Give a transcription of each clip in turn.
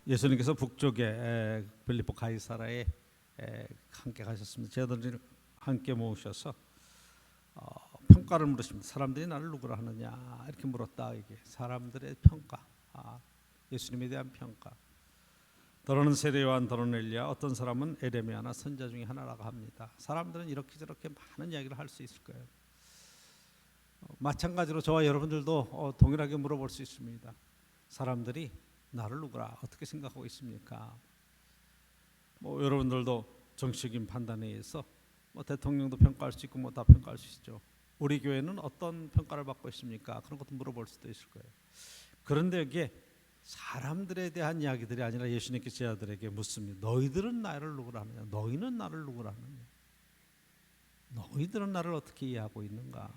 예수님께서 북쪽에 빌립보 가이사라에 함께 가셨습니다. 제자들을 함께 모으셔서 평가를 물으십니다. 사람들이 나를 누구라 하느냐 이렇게 물었다. 이게 사람들의 평가, 예수님에 대한 평가. 더러는 세례요한, 더러는 엘리야, 어떤 사람은 에레미야나 선지자 중에 하나라고 합니다. 사람들은 이렇게 저렇게 많은 이야기를 할 수 있을 거예요. 마찬가지로 저와 여러분들도 동일하게 물어볼 수 있습니다. 사람들이 나를 누구라 어떻게 생각하고 있습니까? 여러분들도 정치적인 판단에 의해서 대통령도 평가할 수 있고 다 평가할 수 있죠. 우리 교회는 어떤 평가를 받고 있습니까? 그런 것도 물어볼 수도 있을 거예요. 그런데 이게 사람들에 대한 이야기들이 아니라 예수님께서 제자들에게 묻습니다. 너희들은 나를 누구라 하느냐? 너희는 나를 누구라 하느냐? 너희들은 나를 어떻게 이해하고 있는가?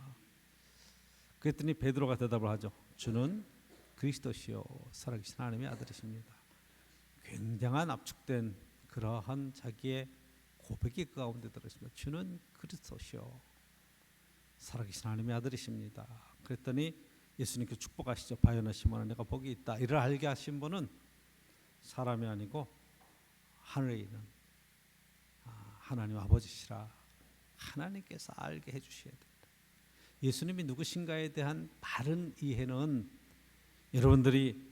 그랬더니 베드로가 대답을 하죠. 주는 그리스도시요 살아계신 하나님의 아들이십니다. 굉장한 압축된 그러한 자기의 고백이 그 가운데 들어있습니다. 주는 그리스도시요 살아계신 하나님의 아들이십니다. 그랬더니 예수님께서 축복하시죠. 바요나 시몬아 내가 복이 있다. 이를 알게 하신 분은 사람이 아니고 하늘에 있는 하나님 아버지시라. 하나님께서 알게 해주셔야 됩니다. 예수님이 누구신가에 대한 바른 이해는 여러분들이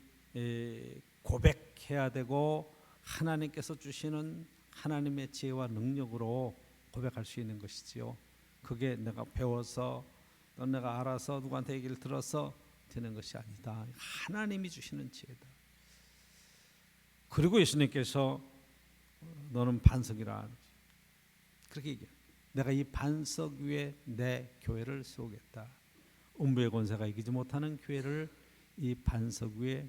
고백해야 되고 하나님께서 주시는 하나님의 지혜와 능력으로 고백할 수 있는 것이지요. 그게 내가 배워서 또 내가 알아서 누구한테 얘기를 들어서 되는 것이 아니다. 하나님이 주시는 지혜다. 그리고 예수님께서 너는 반석이라 그렇게 얘기해요. 내가 이 반석 위에 내 교회를 세우겠다. 음부의 권세가 이기지 못하는 교회를 이 반석 위에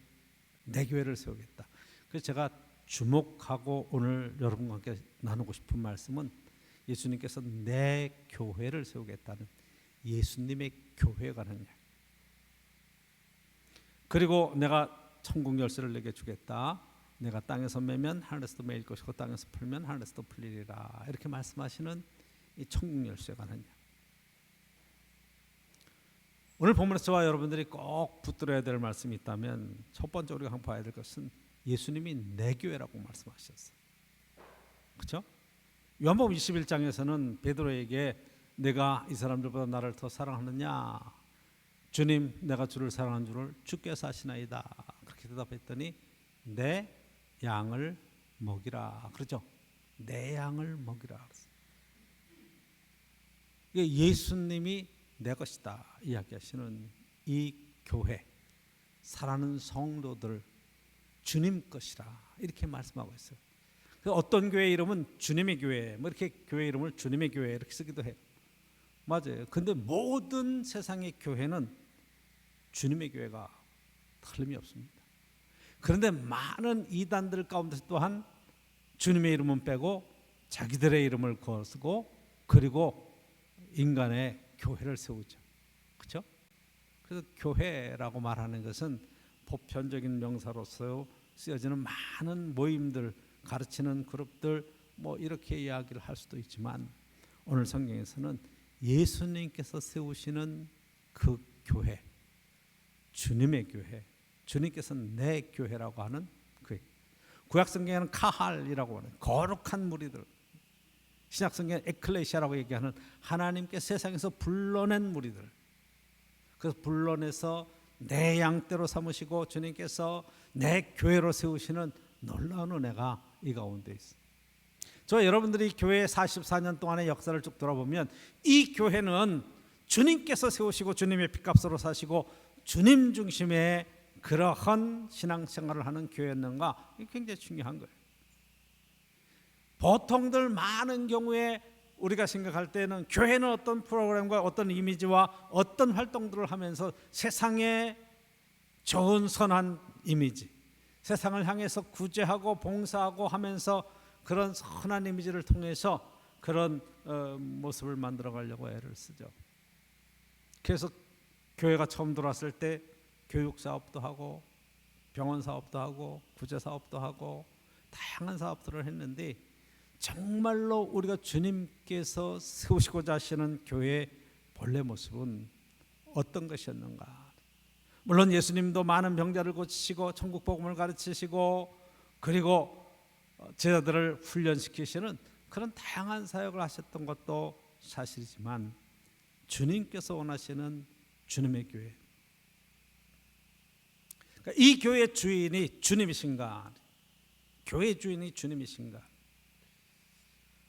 내 교회를 세우겠다. 그래서 제가 주목하고 오늘 여러분과 함께 나누고 싶은 말씀은 예수님께서 내 교회를 세우겠다는 예수님의 교회에 관한 이야기. 그리고 내가 천국 열쇠를 내게 주겠다. 내가 땅에서 매면 하늘에서도 매일 것이고 땅에서 풀면 하늘에서도 풀리리라. 이렇게 말씀하시는 이 천국 열쇠에 관한 이야기. 오늘 본문에서 저와 여러분들이 꼭 붙들어야 될 말씀이 있다면 첫 번째 우리가 봐야 될 것은 예수님이 내 교회라고 말씀하셨어요. 그렇죠? 요한복음 21장에서는 베드로에게 내가 이 사람들보다 나를 더 사랑하느냐? 주님 내가 주를 사랑한 줄을 주께서 아시나이다. 그렇게 대답했더니 내 양을 먹이라. 그렇죠? 내 양을 먹이라. 예수님이 내 것이다 이야기하시는 이 교회, 사랑하는 성도들 주님 것이라 이렇게 말씀하고 있어요. 어떤 교회 이름은 주님의 교회, 이렇게 교회 이름을 주님의 교회 이렇게 쓰기도 해요. 맞아요. 근데 모든 세상의 교회는 주님의 교회가 틀림이 없습니다. 그런데 많은 이단들 가운데 또한 주님의 이름은 빼고 자기들의 이름을 거쓰고 그리고 인간의 교회를 세우죠. 그렇죠? 그래서 교회라고 말하는 것은 보편적인 명사로서 쓰여지는 많은 모임들, 가르치는 그룹들 이렇게 이야기를 할 수도 있지만 오늘 성경에서는 예수님께서 세우시는 그 교회, 주님의 교회, 주님께서는 내 교회라고 하는 그 구약 성경에는 카할이라고 하는 거룩한 무리들, 신약 성경에 에클레시아라고 얘기하는 하나님께 세상에서 불러낸 무리들. 그래서 불러내서 내 양떼로 삼으시고 주님께서 내 교회로 세우시는 놀라운 은혜가 이 가운데 있습니다. 저 여러분들이 교회 44년 동안의 역사를 쭉 돌아보면 이 교회는 주님께서 세우시고 주님의 핏값으로 사시고 주님 중심의 그러한 신앙생활을 하는 교회였는가? 이게 굉장히 중요한 거예요. 보통들 많은 경우에 우리가 생각할 때는 교회는 어떤 프로그램과 어떤 이미지와 어떤 활동들을 하면서 세상에 좋은 선한 이미지, 세상을 향해서 구제하고 봉사하고 하면서 그런 선한 이미지를 통해서 그런 모습을 만들어 가려고 애를 쓰죠. 그래서 교회가 처음 들어왔을 때 교육 사업도 하고 병원 사업도 하고 구제 사업도 하고 다양한 사업들을 했는데 정말로 우리가 주님께서 세우시고자 하시는 교회의 본래 모습은 어떤 것이었는가? 물론 예수님도 많은 병자를 고치시고 천국 복음을 가르치시고 그리고 제자들을 훈련시키시는 그런 다양한 사역을 하셨던 것도 사실이지만 주님께서 원하시는 주님의 교회, 그러니까 이 교회의 주인이 주님이신가, 교회의 주인이 주님이신가.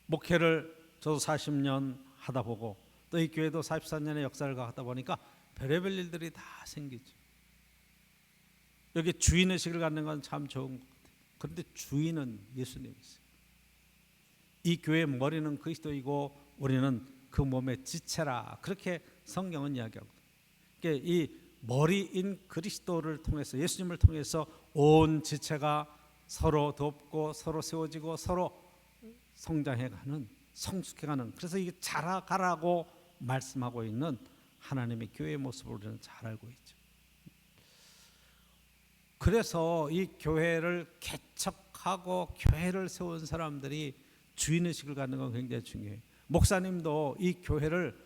목회를 저도 40년 하다 보고 또 이 교회도 44년의 역사를 하다 보니까 별의별 일들이 다 생기죠. 여기 주인의식을 갖는 건 참 좋은 것 같아요. 그런데 주인은 예수님이세요. 이 교회의 머리는 그리스도이고 우리는 그 몸의 지체라, 그렇게 성경은 이야기하거든요. 그러니까 이 머리인 그리스도를 통해서, 예수님을 통해서 온 지체가 서로 돕고 서로 세워지고 서로 성장해가는, 성숙해가는, 그래서 이게 자라가라고 말씀하고 있는 하나님의 교회의 모습을 우리는 잘 알고 있죠. 그래서 이 교회를 개척하고 교회를 세운 사람들이 주인의식을 갖는 건 굉장히 중요해요. 목사님도 이 교회를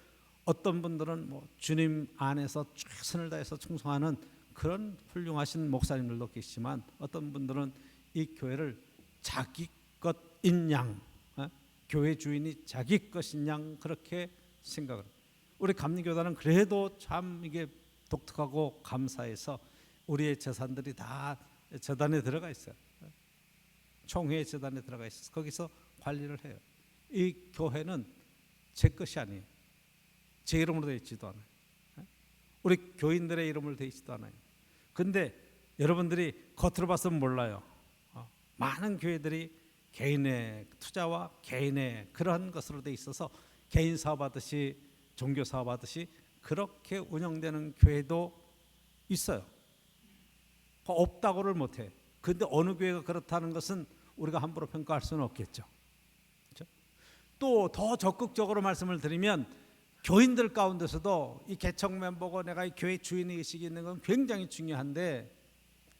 어떤 분들은 주님 안에서 최선을 다해서 충성하는 그런 훌륭하신 목사님들도 계시지만 어떤 분들은 이 교회를 자기 것인 양, 교회 주인이 자기 것인 양 그렇게 생각을 해요. 우리 감리교단은 그래도 참 이게 독특하고 감사해서 우리의 재산들이 다 재단에 들어가 있어요. 총회 재단에 들어가 있어서 거기서 관리를 해요. 이 교회는 제 것이 아니에요. 제 이름으로 되어 있지도 않아요. 우리 교인들의 이름으로 되어 있지도 않아요. 근데 여러분들이 겉으로 봐서는 몰라요. 많은 교회들이 개인의 투자와 개인의 그러한 것으로 되어 있어서 개인 사업하듯이 종교 사업하듯이 그렇게 운영되는 교회도 있어요. 없다고를 못해. 그런데 어느 교회가 그렇다는 것은 우리가 함부로 평가할 수는 없겠죠. 그렇죠? 또 더 적극적으로 말씀을 드리면 교인들 가운데서도 이 개척 멤버고 내가 이 교회 주인의 의식이 있는 건 굉장히 중요한데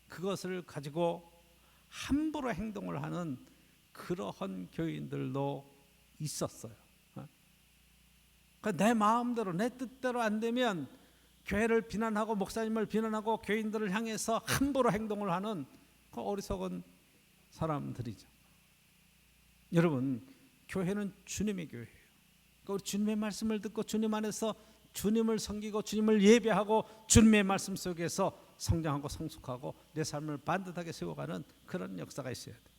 그것을 가지고 함부로 행동을 하는 그러한 교인들도 있었어요. 그러니까 내 마음대로 내 뜻대로 안 되면 교회를 비난하고 목사님을 비난하고 교인들을 향해서 함부로 행동을 하는 그 어리석은 사람들이죠. 여러분, 교회는 주님의 교회예요. 그러니까 우리 주님의 말씀을 듣고 주님 안에서 주님을 섬기고 주님을 예배하고 주님의 말씀 속에서 성장하고 성숙하고 내 삶을 반듯하게 세워가는 그런 역사가 있어야 돼요.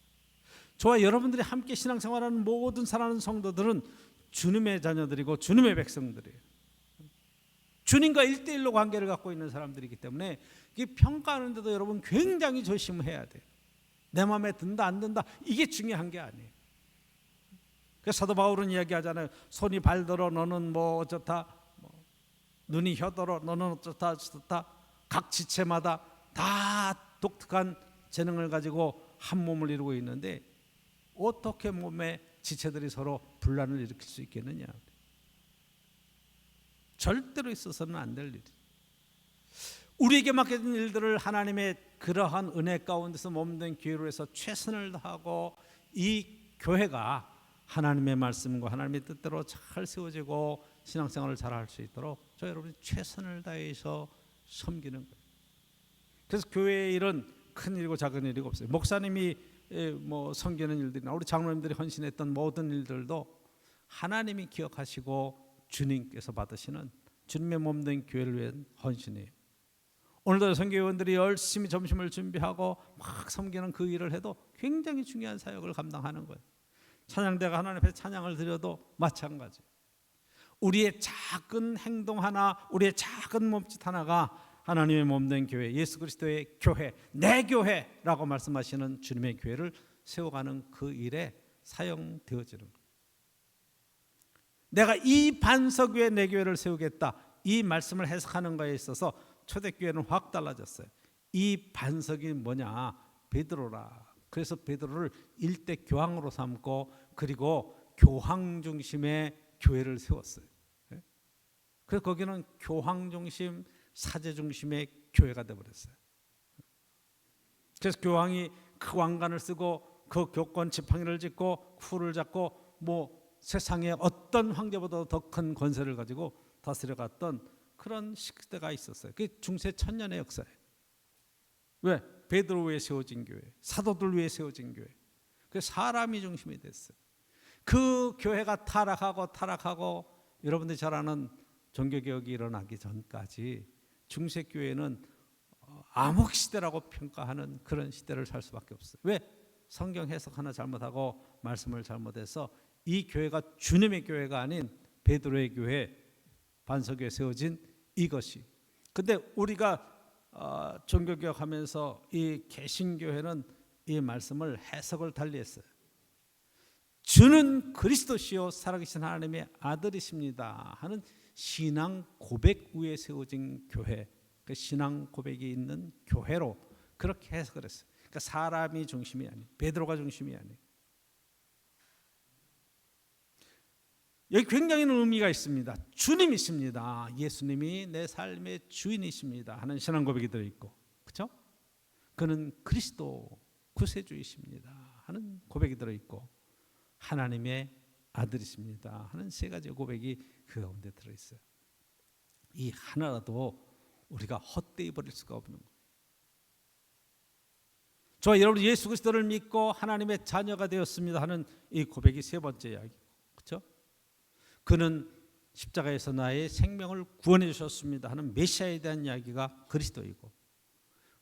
저와 여러분들이 함께 신앙생활하는 모든 사랑하는 성도들은 주님의 자녀들이고 주님의 백성들이에요. 주님과 1대1로 관계를 갖고 있는 사람들이기 때문에 이 평가하는데도 여러분 굉장히 조심해야 돼요. 내 마음에 든다 안 든다 이게 중요한 게 아니에요. 그래서 사도 바울은 이야기하잖아요. 손이 발더러 너는 뭐 어쩌다, 눈이 혀더러 너는 어쩌다 저쩌다. 각 지체마다 다 독특한 재능을 가지고 한 몸을 이루고 있는데 어떻게 몸의 지체들이 서로 분란을 일으킬 수 있겠느냐. 절대로 있어서는 안 될 일이. 우리에게 맡겨진 일들을 하나님의 그러한 은혜 가운데서 몸된 교회로 해서 최선을 다하고 이 교회가 하나님의 말씀과 하나님의 뜻대로 잘 세워지고 신앙생활을 잘 할 수 있도록 저 여러분이 최선을 다해서 섬기는 거예요. 그래서 교회의 일은 큰 일이고 작은 일이고 없어요. 목사님이 섬기는 일들이나 우리 장로님들이 헌신했던 모든 일들도 하나님이 기억하시고 주님께서 받으시는 주님의 몸된 교회를 위한 헌신이에요. 오늘도 선교회원들이 열심히 점심을 준비하고 막 섬기는 그 일을 해도 굉장히 중요한 사역을 감당하는 거예요. 찬양대가 하나님 앞에 찬양을 드려도 마찬가지. 우리의 작은 행동 하나, 우리의 작은 몸짓 하나가 하나님의 몸된 교회, 예수 그리스도의 교회, 내 교회라고 말씀하시는 주님의 교회를 세워가는 그 일에 사용되어지는 거예요. 내가 이 반석 위에 내 교회를 세우겠다, 이 말씀을 해석하는 거에 있어서 초대교회는 확 달라졌어요. 이 반석이 뭐냐? 베드로라. 그래서 베드로를 일대 교황으로 삼고 그리고 교황 중심의 교회를 세웠어요. 그래서 거기는 교황 중심, 사제 중심의 교회가 되어버렸어요. 그래서 교황이 그 왕관을 쓰고 그 교권 지팡이를 짚고 풀을 잡고 세상에 어떤 황제보다 더 큰 권세를 가지고 다스려갔던 그런 시대가 있었어요. 그게 중세 천년의 역사예요. 왜? 베드로 위에 세워진 교회, 사도들 위에 세워진 교회. 그 사람이 중심이 됐어요. 그 교회가 타락하고 여러분들이 잘 아는 종교개혁이 일어나기 전까지 중세교회는 암흑 시대라고 평가하는 그런 시대를 살 수밖에 없어요. 왜? 성경 해석 하나 잘못하고 말씀을 잘못해서 이 교회가 주님의 교회가 아닌 베드로의 교회, 반석에 세워진 이것이. 근데 우리가 종교개혁하면서 이 개신교회는 이 말씀을 해석을 달리했어요. 주는 그리스도시요 살아계신 하나님의 아들이십니다 하는 신앙 고백 위에 세워진 교회, 그 신앙 고백이 있는 교회로 그렇게 해석을 했어요. 그러니까 사람이 중심이 아니에요. 베드로가 중심이 아니에요. 여기 굉장히 의미가 있습니다. 주님이십니다. 예수님이 내 삶의 주인이십니다 하는 신앙 고백이 들어있고, 그렇죠? 그는 그리스도 구세주이십니다 하는 고백이 들어있고, 하나님의 아들이십니다 하는 세 가지 고백이 그 가운데 들어있어요. 이 하나라도 우리가 헛되이 버릴 수가 없는 거예요. 저와 여러분 예수 그리스도를 믿고 하나님의 자녀가 되었습니다 하는 이 고백이 세 번째 이야기, 그렇죠? 그는 십자가에서 나의 생명을 구원해 주셨습니다 하는 메시아에 대한 이야기가 그리스도이고,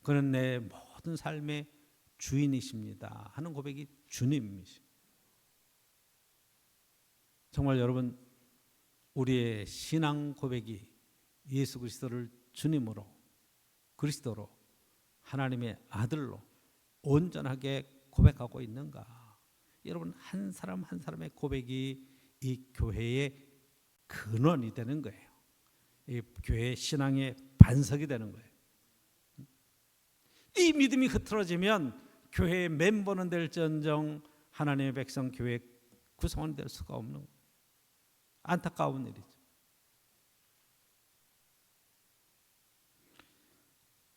그는 내 모든 삶의 주인이십니다 하는 고백이 주님이십니다. 정말 여러분 우리의 신앙 고백이 예수 그리스도를 주님으로, 그리스도로, 하나님의 아들로 온전하게 고백하고 있는가? 여러분 한 사람 한 사람의 고백이 이 교회의 근원이 되는 거예요. 이 교회의 신앙의 반석이 되는 거예요. 이 믿음이 흐트러지면 교회의 멤버는 될지언정 하나님의 백성 교회 구성원이 될 수가 없는 거예요. 안타까운 일이죠.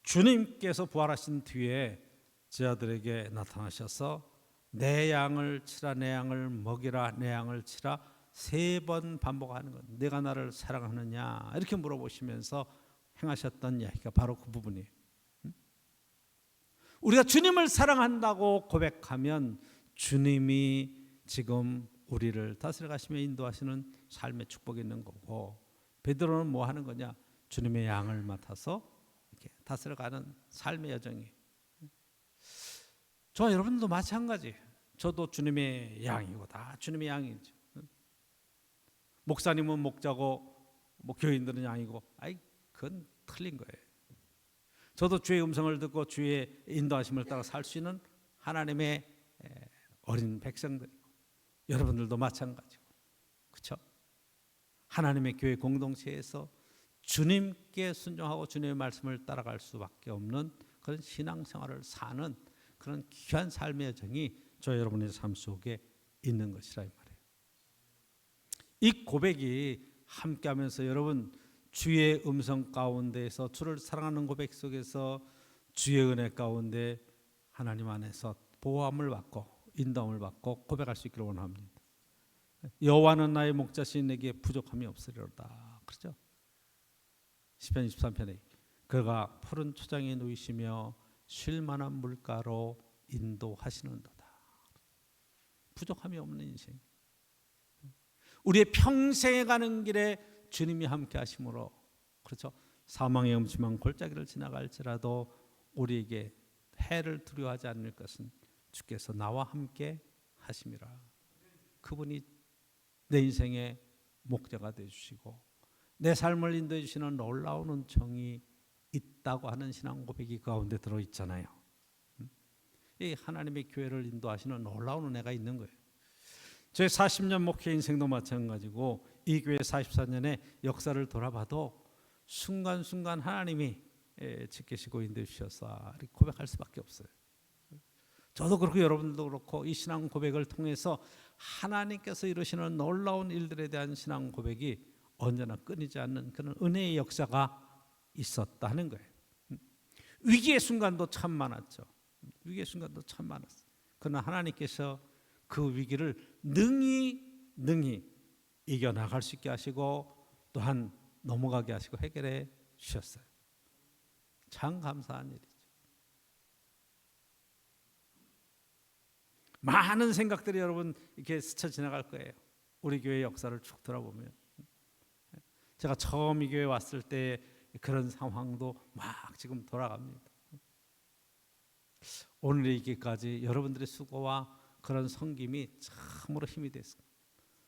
주님께서 부활하신 뒤에 제자들에게 나타나셔서 내 양을 치라, 내 양을 먹이라, 내 양을 치라 3번 반복하는 것. 내가 나를 사랑하느냐 이렇게 물어보시면서 행하셨던 이야기가 바로 그 부분이에요. 우리가 주님을 사랑한다고 고백하면 주님이 지금 우리를 다스려 가시며 인도하시는 삶의 축복이 있는 거고, 베드로는 뭐 하는 거냐? 주님의 양을 맡아서 이렇게 다스려가는 삶의 여정이. 저와 여러분도 마찬가지. 저도 주님의 양이고 다 주님의 양이죠. 목사님은 목자고 뭐 교인들은 양이고, 그건 틀린 거예요. 저도 주의 음성을 듣고 주의 인도하심을 따라 살 수 있는 하나님의 어린 백성들이고, 여러분들도 마찬가지고, 그렇죠? 하나님의 교회 공동체에서 주님께 순종하고 주님의 말씀을 따라갈 수밖에 없는 그런 신앙생활을 사는 그런 귀한 삶의 여정이 저 여러분의 삶 속에 있는 것이라 이 말이에요. 이 고백이 함께하면서 여러분 주의 음성 가운데에서 주를 사랑하는 고백 속에서 주의 은혜 가운데 하나님 안에서 보호함을 받고 인도함을 받고 고백할 수 있기를 원합니다. 여호와는 나의 목자시니 내게 부족함이 없으리로다. 그렇죠? 시편 23편에 그가 푸른 초장에 누이시며 쉴 만한 물가로 인도하시는도다. 부족함이 없는 인생. 우리의 평생에 가는 길에 주님이 함께 하심으로, 그렇죠? 사망의 음침한 골짜기를 지나갈지라도 우리에게 해를 두려워하지 않을 것은 주께서 나와 함께 하심이라. 그분이 내 인생의 목자가 되어주시고 내 삶을 인도해 주시는 놀라운 은총이 있다고 하는 신앙 고백이 그 가운데 들어있잖아요. 이 하나님의 교회를 인도하시는 놀라운 은혜가 있는 거예요. 저의 40년 목회 인생도 마찬가지고 이 교회 44년의 역사를 돌아봐도 순간순간 하나님이 지키시고 인도해 주셔서 고백할 수밖에 없어요. 저도 그렇고 여러분들도 그렇고 이 신앙 고백을 통해서 하나님께서 이루시는 놀라운 일들에 대한 신앙 고백이 언제나 끊이지 않는 그런 은혜의 역사가 있었다 하는 거예요. 위기의 순간도 참 많았죠. 위기의 순간도 참 많았어요. 그러나 하나님께서 그 위기를 능히 이겨나갈 수 있게 하시고 또한 넘어가게 하시고 해결해 주셨어요. 참 감사한 일이죠. 많은 생각들이 여러분 이렇게 스쳐 지나갈 거예요. 우리 교회 역사를 쭉 돌아보면 제가 처음 이 교회 왔을 때 그런 상황도 막 지금 돌아갑니다. 오늘에 이기까지 여러분들의 수고와 그런 섬김이 참으로 힘이 됐습니다.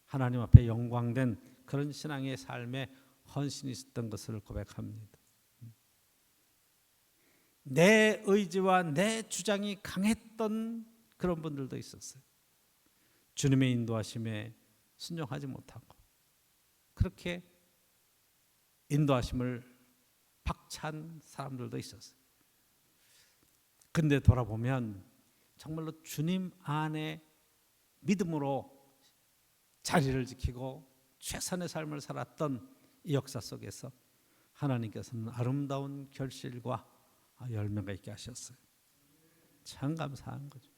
하나님 앞에 영광된 그런 신앙의 삶에 헌신이 있었던 것을 고백합니다. 내 의지와 내 주장이 강했던 그런 분들도 있었어요. 주님의 인도하심에 순종하지 못하고 그렇게 인도하심을 박찬 사람들도 있었어요. 근데 돌아보면 정말로 주님 안에 믿음으로 자리를 지키고 최선의 삶을 살았던 이 역사 속에서 하나님께서는 아름다운 결실과 열매가 있게 하셨어요. 참 감사한 거죠.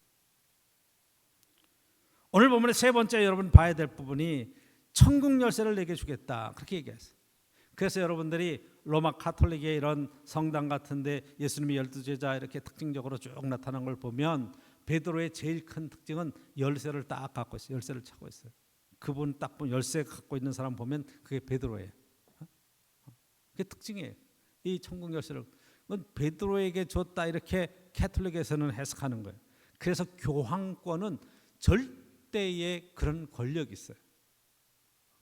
오늘 본문의 세 번째 여러분 봐야 될 부분이 천국 열쇠를 내게 주겠다 그렇게 얘기했어요. 그래서 여러분들이 로마 카톨릭의 이런 성당 같은데 예수님이 12제자 이렇게 특징적으로 쭉 나타난 걸 보면 베드로의 제일 큰 특징은 열쇠를 딱 갖고 있어요. 열쇠를 차고 있어요. 그분 딱 보면 열쇠 갖고 있는 사람 보면 그게 베드로예요. 그게 특징이에요. 이 천국 열쇠를 그건 베드로에게 줬다 이렇게 카톨릭에서는 해석하는 거예요. 그래서 교황권은 절대의 그런 권력이 있어요.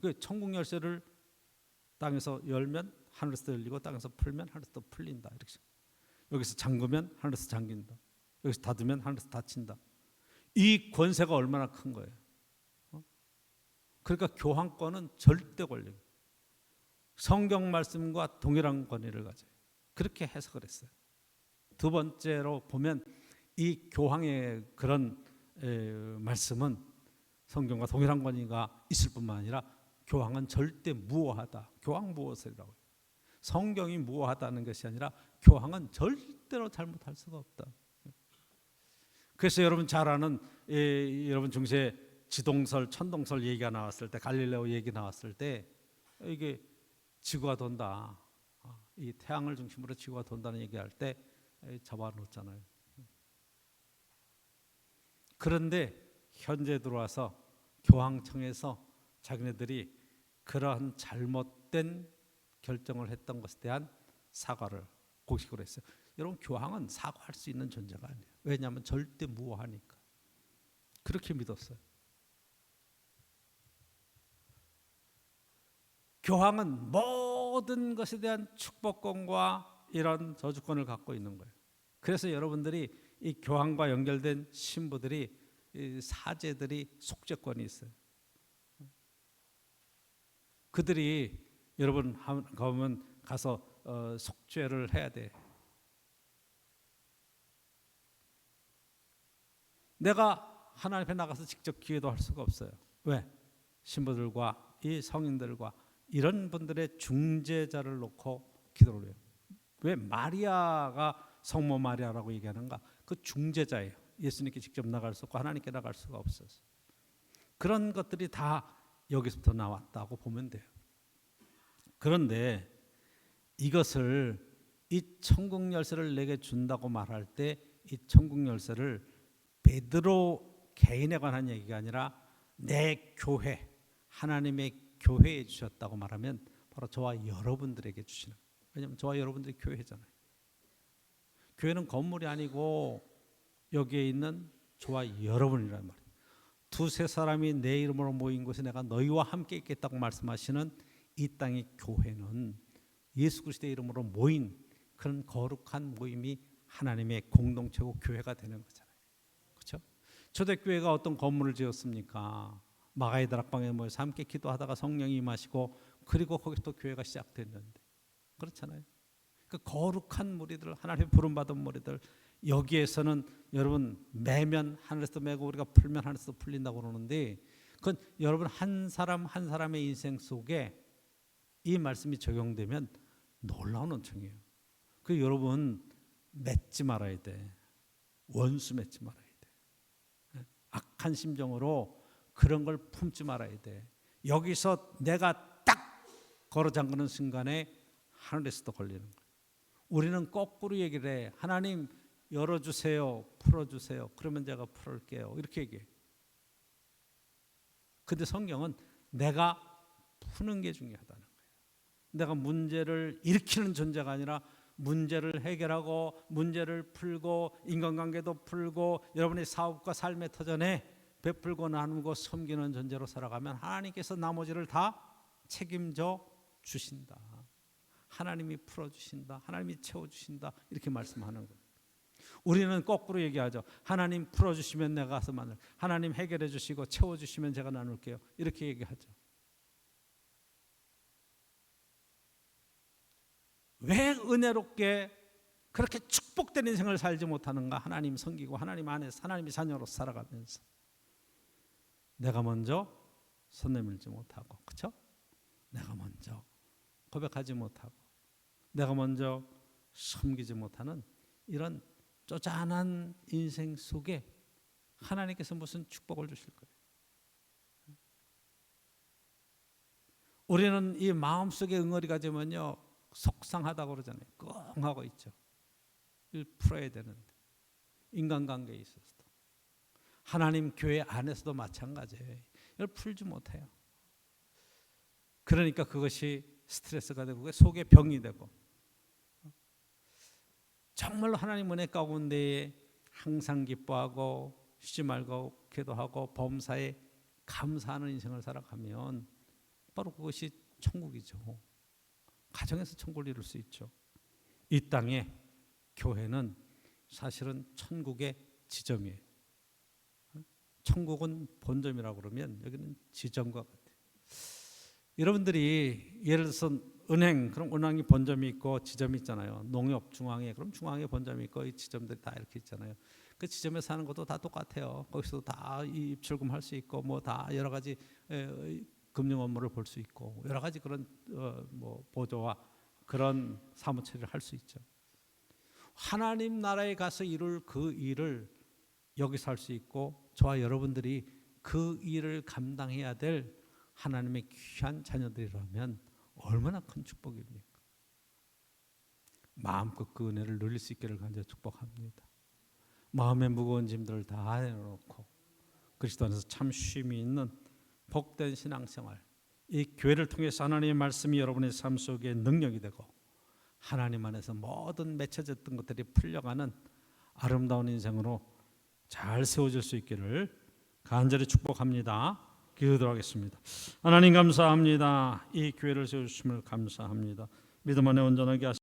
그 천국 열쇠를 땅에서 열면 하늘에서 열리고 땅에서 풀면 하늘에서 풀린다. 이렇게 여기서 잠그면 하늘에서 잠긴다. 여기서 닫으면 하늘에서 닫힌다. 이 권세가 얼마나 큰 거예요. 그러니까 교황권은 절대 권력. 성경 말씀과 동일한 권위를 가져요. 그렇게 해석을 했어요. 두 번째로 보면 이 교황의 그런 말씀은 성경과 동일한 권위가 있을 뿐만 아니라 교황은 절대 무오하다. 교황 무오설이라고 해요. 성경이 무오하다는 것이 아니라 교황은 절대로 잘못할 수가 없다. 그래서 여러분 잘 아는 여러분 중세 지동설, 천동설 얘기가 나왔을 때 갈릴레오 얘기 나왔을 때 이게 지구가 돈다. 이 태양을 중심으로 지구가 돈다는 얘기할 때 잡아놓잖아요. 그런데 현재 들어와서 교황청에서 자기네들이 그러한 잘못된 결정을 했던 것에 대한 사과를 공식으로 했어요. 여러분 교황은 사과할 수 있는 존재가 아니에요. 왜냐하면 절대 무오하니까. 그렇게 믿었어요. 교황은 모든 것에 대한 축복권과 이런 저주권을 갖고 있는 거예요. 그래서 여러분들이 이 교황과 연결된 신부들이 사제들이 속죄권이 있어요. 그들이 여러분 가면 가서 속죄를 해야 돼. 내가 하나님 앞에 나가서 직접 기도도 할 수가 없어요. 왜? 신부들과 이 성인들과 이런 분들의 중재자를 놓고 기도를 해요. 왜 마리아가 성모 마리아라고 얘기하는가? 그 중재자예요. 예수님께 직접 나갈 수 없고 하나님께 나갈 수가 없어서. 그런 것들이 다 여기서부터 나왔다고 보면 돼요. 그런데 이것을 이 천국 열쇠를 내게 준다고 말할 때 이 천국 열쇠를 베드로 개인에 관한 얘기가 아니라 내 교회, 하나님의 교회에 주셨다고 말하면 바로 저와 여러분들에게 주시는 거예요. 왜냐하면 저와 여러분들이 교회잖아요. 교회는 건물이 아니고 여기에 있는 저와 여러분이란 말이에요. 두세 사람이 내 이름으로 모인 곳에 내가 너희와 함께 있겠다고 말씀하시는 이 땅의 교회는 예수 그리스도의 이름으로 모인 그런 거룩한 모임이 하나님의 공동체고 교회가 되는 거잖아요. 그렇죠? 초대교회가 어떤 건물을 지었습니까? 마가의 다락방에 모여서 함께 기도하다가 성령이 임하시고 그리고 거기서 또 교회가 시작됐는데 그렇잖아요. 그 거룩한 무리들, 하나님의 부름받은 무리들, 여기에서는 여러분 매면 하늘에서 매고 우리가 풀면 하늘에서 풀린다고 그러는데 그건 여러분 한 사람 한 사람의 인생 속에 이 말씀이 적용되면 놀라운 은총이에요. 그 여러분 맺지 말아야 돼. 원수 맺지 말아야 돼. 악한 심정으로 그런 걸 품지 말아야 돼. 여기서 내가 딱 걸어 잠그는 순간에 하늘에서도 걸리는 거예요. 우리는 거꾸로 얘기를 해. 하나님 열어주세요, 풀어주세요. 그러면 제가 풀을게요. 이렇게 얘기해요. 근데 성경은 내가 푸는 게 중요하다는 거예요. 내가 문제를 일으키는 존재가 아니라 문제를 해결하고 문제를 풀고 인간관계도 풀고 여러분의 사업과 삶의 터전에 베풀고 나누고 섬기는 존재로 살아가면 하나님께서 나머지를 다 책임져 주신다. 하나님이 풀어주신다. 하나님이 채워주신다. 이렇게 말씀하는 거예요. 우리는 거꾸로 얘기하죠. 하나님 풀어주시면 내가 가서 만날. 하나님 해결해 주시고 채워주시면 제가 나눌게요. 이렇게 얘기하죠. 왜 은혜롭게 그렇게 축복된 인생을 살지 못하는가? 하나님 섬기고 하나님 안에서 하나님의 자녀로 살아가면서 내가 먼저 손 내밀지 못하고, 그렇죠? 내가 먼저 고백하지 못하고 내가 먼저 섬기지 못하는 이런 쪼잔한 인생 속에 하나님께서 무슨 축복을 주실 거예요? 우리는 이 마음속에 응어리가 되면요 속상하다고 그러잖아요. 끙 하고 있죠. 이걸 풀어야 되는데 인간관계에 있어서도 하나님 교회 안에서도 마찬가지예요. 이걸 풀지 못해요. 그러니까 그것이 스트레스가 되고 그게 속에 병이 되고 정말로 하나님 은혜 가운데에 항상 기뻐하고 쉬지 말고 기도하고 범사에 감사하는 인생을 살아가면 바로 그것이 천국이죠. 가정에서 천국을 이룰 수 있죠. 이 땅에 교회는 사실은 천국의 지점이에요. 천국은 본점이라고 그러면 여기는 지점과 같아요. 여러분들이 예를 들어서 은행, 그럼 은행이 본점이 있고 지점이 있잖아요. 농협 중앙에, 그럼 중앙에 본점이 있고 이 지점들이 다 이렇게 있잖아요. 그 지점에 사는 것도 다 똑같아요. 거기서도 다 입출금 할 수 있고 뭐 다 여러 가지 금융 업무를 볼 수 있고 여러 가지 그런 뭐 보조와 그런 사무 처리를 할 수 있죠. 하나님 나라에 가서 이룰 그 일을 여기서 할 수 있고 저와 여러분들이 그 일을 감당해야 될 하나님의 귀한 자녀들이라면 얼마나 큰 축복입니까? 마음껏 그 은혜를 누릴 수 있기를 간절히 축복합니다. 마음의 무거운 짐들을 다 내려놓고 그리스도 안에서 참 쉼이 있는 복된 신앙생활, 이 교회를 통해서 하나님의 말씀이 여러분의 삶 속에 능력이 되고 하나님 안에서 모든 맺혀졌던 것들이 풀려가는 아름다운 인생으로 잘 세워질 수 있기를 간절히 축복합니다. 기도하도록 하겠습니다. 하나님 감사합니다. 이 교회를 세우심을 감사합니다. 믿음 안에 온전하게 하시고